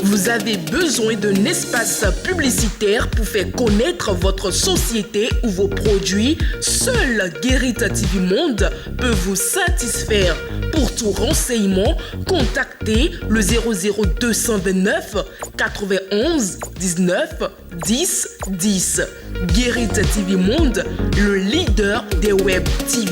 Vous avez besoin d'un espace publicitaire pour faire connaître votre société ou vos produits? Seul Guérita TV Monde peut vous satisfaire. Pour tout renseignement, contactez le 00229 91 19 10 10. Guérita TV Monde, le leader des web TV.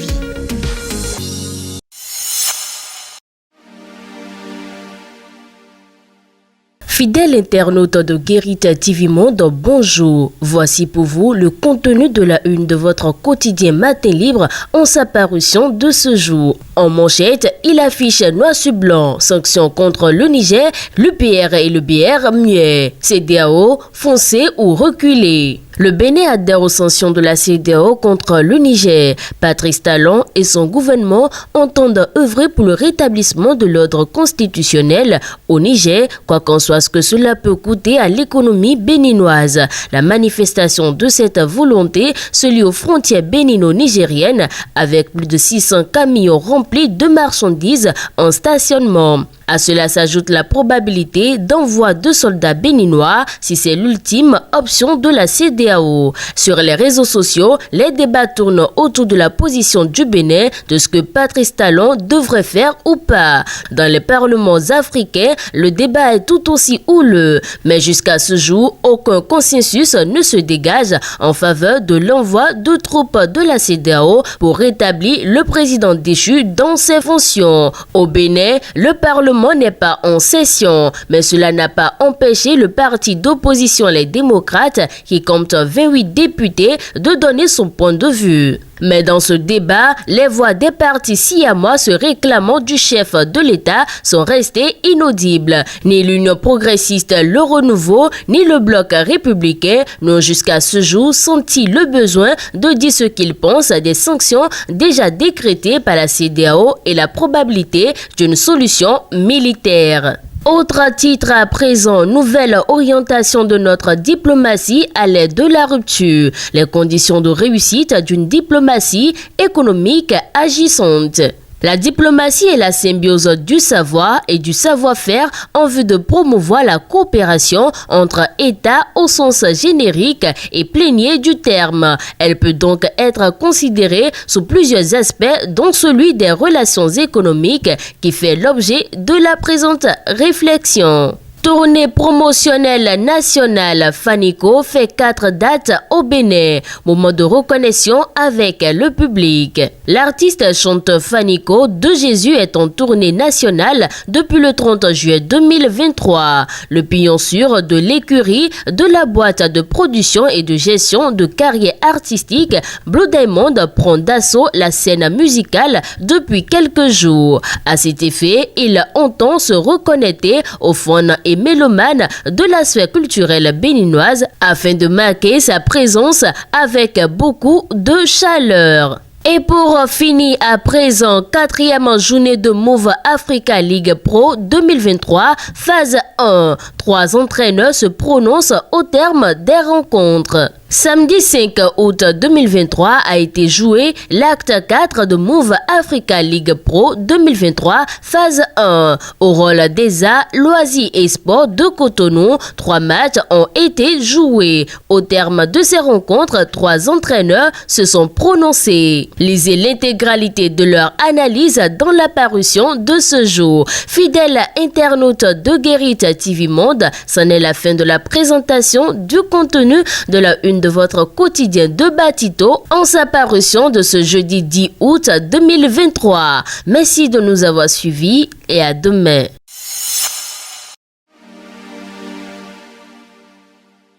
Fidèles internautes de Guérita TV Monde, bonjour. Voici pour vous le contenu de la une de votre quotidien Matin Libre en sa parution de ce jour. En manchette, il affiche noir sur blanc, sanctions contre le Niger, l'UPR et le BR muet. CEDEAO, foncer ou reculer. Le Bénin adhère aux sanctions de la CEDEAO contre le Niger. Patrice Talon et son gouvernement entendent œuvrer pour le rétablissement de l'ordre constitutionnel au Niger, quoi qu'en soit ce que cela peut coûter à l'économie béninoise. La manifestation de cette volonté se lie aux frontières bénino-nigériennes avec plus de 600 camions remplis de marchandises en stationnement. À cela s'ajoute la probabilité d'envoi de soldats béninois si c'est l'ultime option de la CEDEAO. Sur les réseaux sociaux, les débats tournent autour de la position du Bénin, de ce que Patrice Talon devrait faire ou pas. Dans les parlements africains, le débat est tout aussi houleux. Mais jusqu'à ce jour, aucun consensus ne se dégage en faveur de l'envoi de troupes de la CEDEAO pour rétablir le président déchu dans ses fonctions. Au Bénin, le Parlement n'est pas en session, mais cela n'a pas empêché le parti d'opposition Les Démocrates, qui compte 28 députés, de donner son point de vue. Mais dans ce débat, les voix des partis siamois se réclamant du chef de l'État sont restées inaudibles. Ni l'Union progressiste, le Renouveau, ni le Bloc républicain n'ont jusqu'à ce jour senti le besoin de dire ce qu'ils pensent des sanctions déjà décrétées par la CEDEAO et la probabilité d'une solution militaire. Autre titre à présent, nouvelle orientation de notre diplomatie à l'aide de la rupture. Les conditions de réussite d'une diplomatie économique agissante. La diplomatie est la symbiose du savoir et du savoir-faire en vue de promouvoir la coopération entre États au sens générique et plénier du terme. Elle peut donc être considérée sous plusieurs aspects, dont celui des relations économiques qui fait l'objet de la présente réflexion. Tournée promotionnelle nationale, Fanico fait 4 dates au Bénin. Moment de reconnexion avec le public. L'artiste chante Fanico de Jésus est en tournée nationale depuis le 30 juillet 2023. Le pignon sûr de l'écurie de la boîte de production et de gestion de carrière artistique Blue Diamond prend d'assaut la scène musicale depuis quelques jours. À cet effet, il entend se reconnecter au fond et mélomane de la sphère culturelle béninoise afin de marquer sa présence avec beaucoup de chaleur. Et pour finir à présent, 4e journée de Move Africa League Pro 2023, phase 1. 3 entraîneurs se prononcent au terme des rencontres. Samedi 5 août 2023 a été joué l'acte 4 de Move Africa League Pro 2023, phase 1. Au rôle des arts, loisirs et sports de Cotonou, 3 matchs ont été joués. Au terme de ces rencontres, 3 entraîneurs se sont prononcés. Lisez l'intégralité de leur analyse dans la parution de ce jour. Fidèles internautes de Guérita TV Monde, c'en est la fin de la présentation du contenu de la une de votre quotidien de Batito en sa parution de ce jeudi 10 août 2023. Merci de nous avoir suivis et à demain.